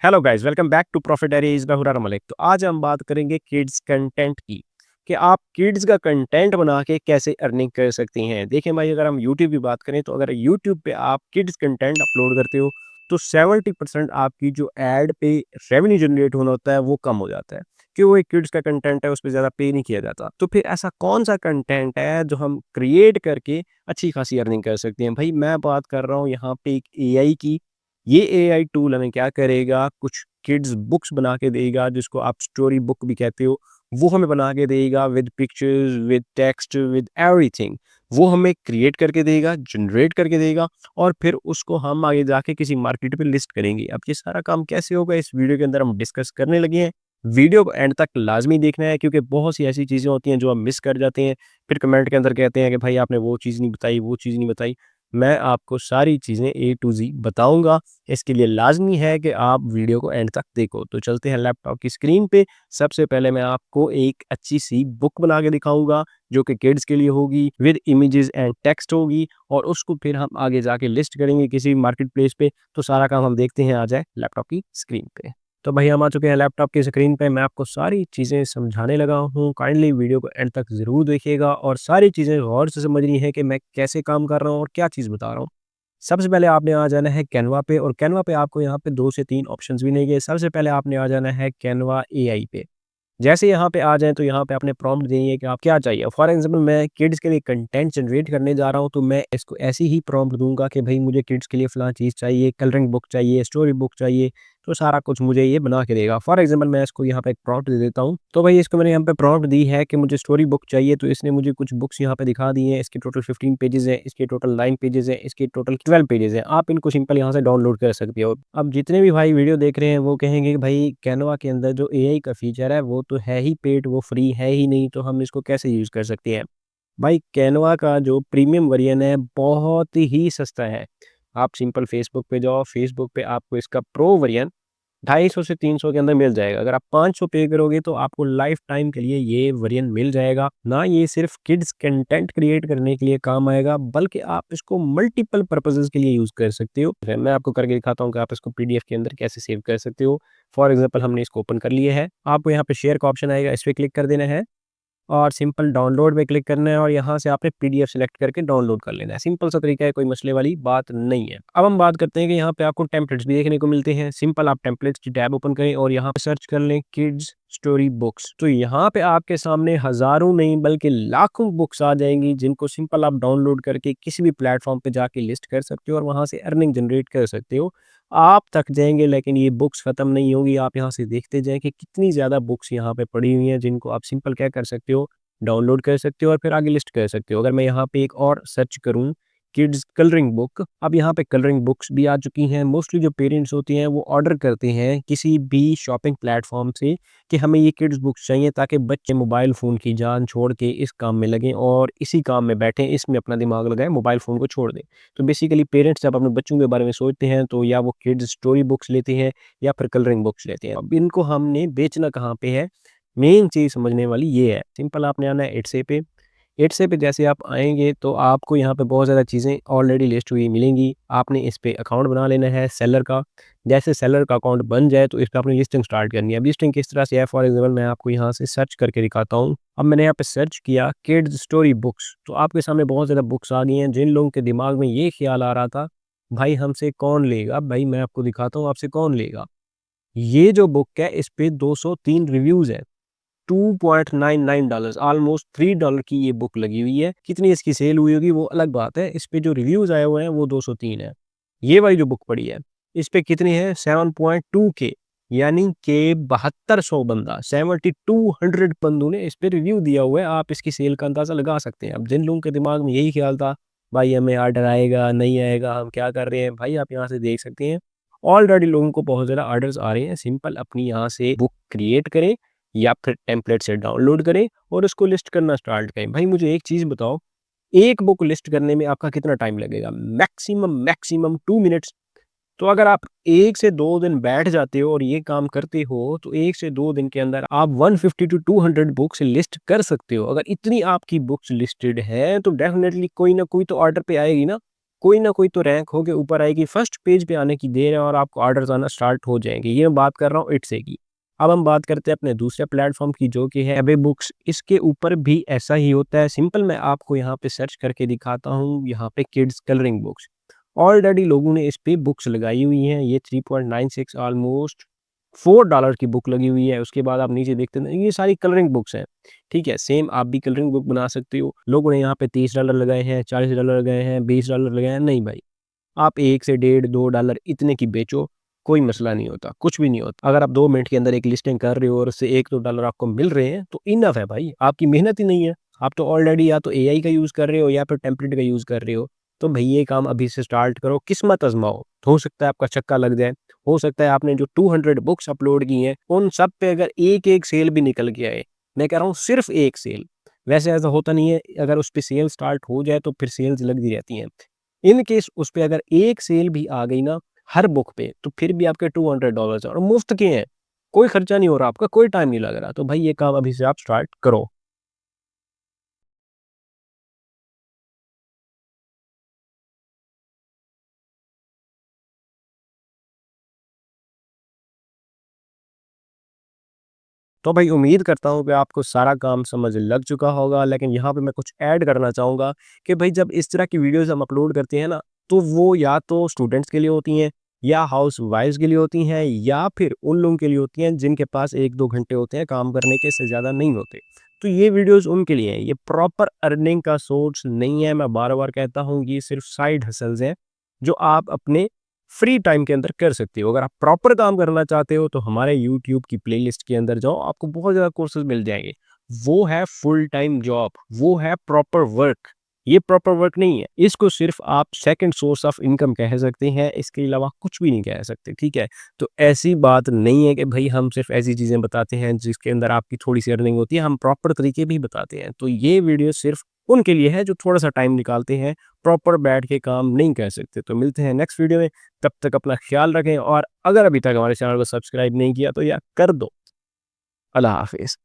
Hello guys, welcome back to profit diaries. मैं हुरार मलिक। तो आज हम बात करेंगे किड्स कंटेंट की कि आप किड्स का कंटेंट बना के कैसे अर्निंग कर सकती हैं। देखें भाई, अगर हम यूट्यूब की बात करें तो अगर यूट्यूब पे आप किड्स कंटेंट अपलोड करते हो तो 70% आपकी जो एड पे रेवेन्यू जनरेट होना होता है वो कम हो जाता है, कि वो एक किड्स का कंटेंट है, उस पर ज़्यादा पे नहीं किया जाता। तो फिर ऐसा कौन सा कंटेंट है जो हम क्रिएट करके अच्छी खासी अर्निंग कर सकते हैं? भाई मैं बात कर रहा हूँ यहाँ पे एक एआई की। ये एआई टूल हमें क्या करेगा, कुछ किड्स बुक्स बना के देगा जिसको आप स्टोरी बुक भी कहते हो। वो हमें बना के देगा with pictures, with text, with everything. वो हमें क्रिएट करके देगा, जनरेट करके देगा, और फिर उसको हम आगे जाके किसी मार्केट पे लिस्ट करेंगे। अब ये सारा काम कैसे होगा, इस वीडियो के अंदर हम डिस्कस करने लगे हैं। वीडियो को एंड तक लाजमी देखना है, क्योंकि बहुत सी ऐसी चीज़ें होती हैं जो हम मिस कर जाते हैं। फिर कमेंट के अंदर कहते हैं कि भाई आपने वो चीज़ नहीं बताई, वो चीज़ नहीं बताई। मैं आपको सारी चीज़ें ए टू जी बताऊंगा। इसके लिए लाज़मी है कि आप वीडियो को एंड तक देखो। तो चलते हैं लैपटॉप की स्क्रीन पे। सबसे पहले मैं आपको एक अच्छी-सी बुक बना के दिखाऊँगा, जो कि किड्स के लिए होगी, विद इमेजेस एंड टेक्स्ट होगी, और उसको फिर हम आगे जाके लिस्ट करेंगे किसी मार्केट प्लेस पे। तो सारा काम हम देखते हैं आ जाए लैपटॉप की स्क्रीन पे। तो भाई हम आ चुके हैं लैपटॉप की स्क्रीन पे। मैं आपको सारी चीज़ें समझाने लगा हूँ। काइंडली वीडियो को एंड तक ज़रूर देखिएगा और सारी चीज़ें गौर से समझनी है कि मैं कैसे काम कर रहा हूँ और क्या चीज़ बता रहा हूँ। सबसे पहले आपने आ जाना है कैनवा पे, और कैनवा पे आपको यहाँ पे 2 से 3 ऑप्शंस मिलेंगे। सबसे पहले आपने आ जाना है कैनवा एआई पे। जैसे यहाँ पे आ जाएँ तो यहाँ पे आपने प्रॉम्प्ट देनी है कि आप क्या चाहिए। फॉर एग्ज़ाम्पल मैं किड्स के लिए कंटेंट जनरेट करने जा रहा हूँ, तो मैं इसको ऐसी ही प्रॉम्प्ट दूँगा कि भई मुझे किड्स के लिए फलाँ चीज़ चाहिए, कलरिंग बुक चाहिए, स्टोरी बुक चाहिए, तो सारा कुछ मुझे ये बना के देगा। फॉर एग्ज़ाम्पल मैं इसको यहाँ पे एक प्रॉम्प्ट दे देता हूँ। तो भई इसको मैंने यहाँ पे प्रॉम्प्ट दी है कि मुझे स्टोरी बुक चाहिए, तो इसने मुझे कुछ बुक्स यहाँ पे दिखा दी हैं। इसके टोटल 15 पेजेज़ हैं, इसके टोटल 9 पेजेज़ हैं, इसके टोटल 12 पेजेज़ हैं। आप इनको सिंपल यहाँ से डाउनलोड कर सकते हो। अब जितने भी भाई वीडियो देख रहे हैं वो कहेंगे कि भाई कैनवा के अंदर जो एआई का फीचर है वो तो है ही पेड, वो फ्री है ही नहीं, तो हम इसको कैसे यूज़ कर सकते हैं? भाई कैनवा का जो प्रीमियम वर्ज़न है बहुत ही सस्ता है। आप सिंपल फ़ेसबुक पे जाओ, फ़ेसबुक पे आपको इसका प्रो वर्ज़न 250 से 300 के अंदर मिल जाएगा। अगर आप 500 पे करोगे तो आपको लाइफ़ टाइम के लिए ये वेरिएंट मिल जाएगा। ना ये सिर्फ़ किड्स कंटेंट क्रिएट करने के लिए काम आएगा, बल्कि आप इसको मल्टीपल पर्पसेज़ के लिए यूज़ कर सकते हो। फिर मैं आपको करके दिखाता हूँ कि आप इसको पीडीएफ के अंदर कैसे सेव कर सकते हो। फॉर एग्ज़ाम्पल हमने इसको ओपन कर लिया है। आपको यहाँ पे शेयर का ऑप्शन आएगा, इस पे क्लिक कर देना है। और सिंपल डाउनलोड पे क्लिक करना है और यहाँ से आपने पीडीएफ सेलेक्ट करके डाउनलोड कर लेना है। सिंपल सा तरीका है, कोई मसले वाली बात नहीं है। अब हम बात करते हैं कि यहाँ पे आपको टेम्पलेट्स भी देखने को मिलते हैं। सिंपल आप टेम्पलेट्स की टैब ओपन करें और यहाँ पे सर्च कर लें किड्स स्टोरी बुक्स। तो यहाँ पे आपके सामने हज़ारों नहीं बल्कि लाखों बुक्स आ जाएँगी, जिनको सिंपल आप डाउनलोड करके किसी भी प्लेटफ़ॉर्म पे जाके लिस्ट कर सकते हो और वहाँ से अर्निंग जनरेट कर सकते हो। आप थक जाएँगे लेकिन ये बुक्स ख़त्म नहीं होंगी। आप यहाँ से देखते जाएँ कि कितनी ज़्यादा बुक्स यहाँ पे पड़ी हुई हैं, जिनको आप सिंपल क्या कर सकते हो, डाउनलोड कर सकते हो और फिर आगे लिस्ट कर सकते हो। अगर मैं यहाँ पे एक और सर्च करूँ किड्स कलरिंग बुक, अब यहाँ पे कलरिंग बुक्स भी आ चुकी हैं। मोस्टली जो पेरेंट्स होते हैं वो ऑर्डर करते हैं किसी भी शॉपिंग प्लेटफ़ॉर्म से कि हमें ये किड्स बुक्स चाहिए, ताकि बच्चे मोबाइल फ़ोन की जान छोड़ के इस काम में लगें और इसी काम में बैठें, इसमें अपना दिमाग लगाएँ, मोबाइल फ़ोन को छोड़ दें। तो बेसिकली पेरेंट्स जब अपने बच्चों के बारे में सोचते हैं तो या वो किड्स स्टोरी बुक्स लेते हैं या फिर कलरिंग बुक्स लेते हैं। अब इनको हमने बेचना कहाँ पे है, मेन चीज़ समझने वाली ये है। सिंपल आपने आना है इट्से पे। इट्से पे जैसे आप आएँगे तो आपको यहाँ पे बहुत ज़्यादा चीज़ें ऑलरेडी लिस्ट हुई मिलेंगी। आपने इस पे अकाउंट बना लेना है सेलर का। जैसे सेलर का अकाउंट बन जाए तो इस पे आपने लिस्टिंग स्टार्ट करनी है। अब लिस्टिंग किस तरह से है, फॉर एग्ज़ाम्पल मैं आपको यहाँ से सर्च करके दिखाता हूँ। अब मैंने यहाँ पे सर्च किया किड्स स्टोरी बुक्स, तो आपके सामने बहुत ज़्यादा बुक्स आ गई हैं। जिन लोगों के दिमाग में ये ख़्याल आ रहा था, भाई हमसे कौन लेगा? भाई मैं आपको दिखाता हूँ आपसे कौन लेगा। ये जो बुक है इस पे 203 रिव्यूज़ हैं। $2.99 ऑलमोस्ट $3 की ये बुक लगी हुई है। कितनी इसकी सेल हुई होगी वो अलग बात है। इस पे जो रिव्यूज़ आए हुए हैं वो 203 है। ये वाली जो बुक पड़ी है, इस पे कितनी है 7.2 के, यानी कि 7200 बंदा 7200 बंदों ने इस पे रिव्यू दिया हुआ है। आप इसकी सेल का अंदाज़ा लगा सकते हैं। अब जिन लोगों के दिमाग में यही ख़्याल था, भाई हमें ऑर्डर आएगा, नहीं आएगा, हम क्या कर रहे हैं, भाई आप यहाँ से देख सकते हैं। ऑलरेडी लोगों को बहुत ज़्यादा ऑर्डर्स आ रहे हैं। सिंपल अपनी यहाँ से बुक क्रिएट करें या फिर टेम्पलेट से डाउनलोड करें और उसको लिस्ट करना स्टार्ट करें। भाई मुझे एक चीज़ बताओ, एक बुक लिस्ट करने में आपका कितना टाइम लगेगा? Maximum maximum 2 minutes. तो अगर आप 1 से 2 दिन बैठ जाते हो और ये काम करते हो, तो 1 से 2 दिन के अंदर आप 150 टू 200 बुक्स लिस्ट कर सकते हो। अगर इतनी आपकी बुक्स लिस्टेड है, तो डेफ़िनेटली कोई ना कोई तो ऑर्डर पे आएगी ना। कोई ना कोई तो रैंक होके ऊपर आएगी, फर्स्ट पेज पे आने की देर है और आपको ऑर्डर्स आना स्टार्ट हो जाएँगे। ये मैं बात कर रहा हूँ इट्से की। अब हम बात करते हैं अपने दूसरे प्लेटफ़ॉर्म की जो कि है अबे बुक्स। इसके ऊपर भी ऐसा ही होता है। सिंपल मैं आपको यहाँ पे सर्च करके दिखाता हूँ, यहाँ पे किड्स कलरिंग बुक्स। ऑलरेडी लोगों ने इस पे बुक्स लगाई हुई हैं। ये 3.96 ऑलमोस्ट $4 की बुक लगी हुई है। उसके बाद आप नीचे देखते हैं ये सारी कलरिंग बुक्स हैं। ठीक है, सेम आप भी कलरिंग बुक बना सकते हो। लोगों ने यहाँ पे $30 लगाए हैं, $40 लगाए हैं, $20 लगाए हैं। नहीं भाई, आप 1 से डेढ़ $2 इतने की बेचो, कोई मसला नहीं होता, कुछ भी नहीं होता। अगर आप 2 मिनट के अंदर एक लिस्टिंग कर रहे हो और उससे $1-2 आपको मिल रहे हैं, तो इनफ है भाई, आपकी मेहनत ही नहीं है। आप तो ऑलरेडी या तो एआई का यूज़ कर रहे हो या फिर टेम्पलेट का यूज़ कर रहे हो। तो भई ये काम अभी से स्टार्ट करो, किस्मत आज़माओ। हो सकता है आपका छक्का लग जाए, हो सकता है आपने जो 200 बुक्स अपलोड की हैं, उन सब पे अगर एक-एक सेल भी निकल के आए। मैं कह रहा हूँ सिर्फ़ 1 सेल। वैसे ऐसा होता नहीं है, अगर उस पे सेल स्टार्ट हो जाए तो फिर सेल्स लगती रहती हैं। इन केस उस पे अगर एक सेल भी आ गई ना हर बुक पे, तो फिर भी आपके $200 है और मुफ्त के हैं। कोई खर्चा नहीं हो रहा आपका, कोई टाइम नहीं लग रहा। तो भाई ये काम अभी से आप स्टार्ट करो। तो भाई उम्मीद करता हूँ कि आपको सारा काम समझ लग चुका होगा, लेकिन यहाँ पे मैं कुछ ऐड करना चाहूँगा कि भाई जब इस तरह की वीडियोज़ हम अपलोड करते हैं ना, तो वो या तो स्टूडेंट्स के लिए होती हैं, या हाउसवाइफ्स के लिए होती हैं, या फिर उन लोगों के लिए होती हैं जिनके पास 1-2 घंटे होते हैं काम करने के, इससे ज़्यादा नहीं होते। तो ये वीडियोज़ उनके लिए हैं, ये प्रॉपर अर्निंग का सोर्स नहीं है। मैं बार-बार कहता हूँ, ये सिर्फ़ साइड हसल्स हैं, जो आप अपने फ्री टाइम के अंदर कर सकते हो। अगर आप प्रॉपर काम करना चाहते हो तो हमारे यूट्यूब की प्लेलिस्ट के अंदर जाओ, आपको बहुत ज़्यादा कोर्सेज़ मिल जाएँगे। वो है फुल टाइम जॉब, वो है प्रॉपर वर्क। ये प्रॉपर वर्क नहीं है। इसको सिर्फ़ आप सेकंड सोर्स ऑफ इनकम कह सकते हैं, इसके अलावा कुछ भी नहीं कह सकते, ठीक है? तो ऐसी बात नहीं है कि भई हम सिर्फ़ ऐसी चीज़ें बताते हैं जिसके अंदर आपकी थोड़ी-सी अर्निंग होती है, हम प्रॉपर तरीके भी बताते हैं। तो ये वीडियो सिर्फ़ उनके लिए है जो थोड़ा-सा टाइम निकालते हैं, प्रॉपर बैठ के काम नहीं कर सकते। तो मिलते हैं नेक्स्ट वीडियो में, तब तक अपना ख्याल रखें और अगर अभी तक हमारे चैनल को सब्सक्राइब नहीं किया तो यार कर दो। अल्लाह हाफ़िज़।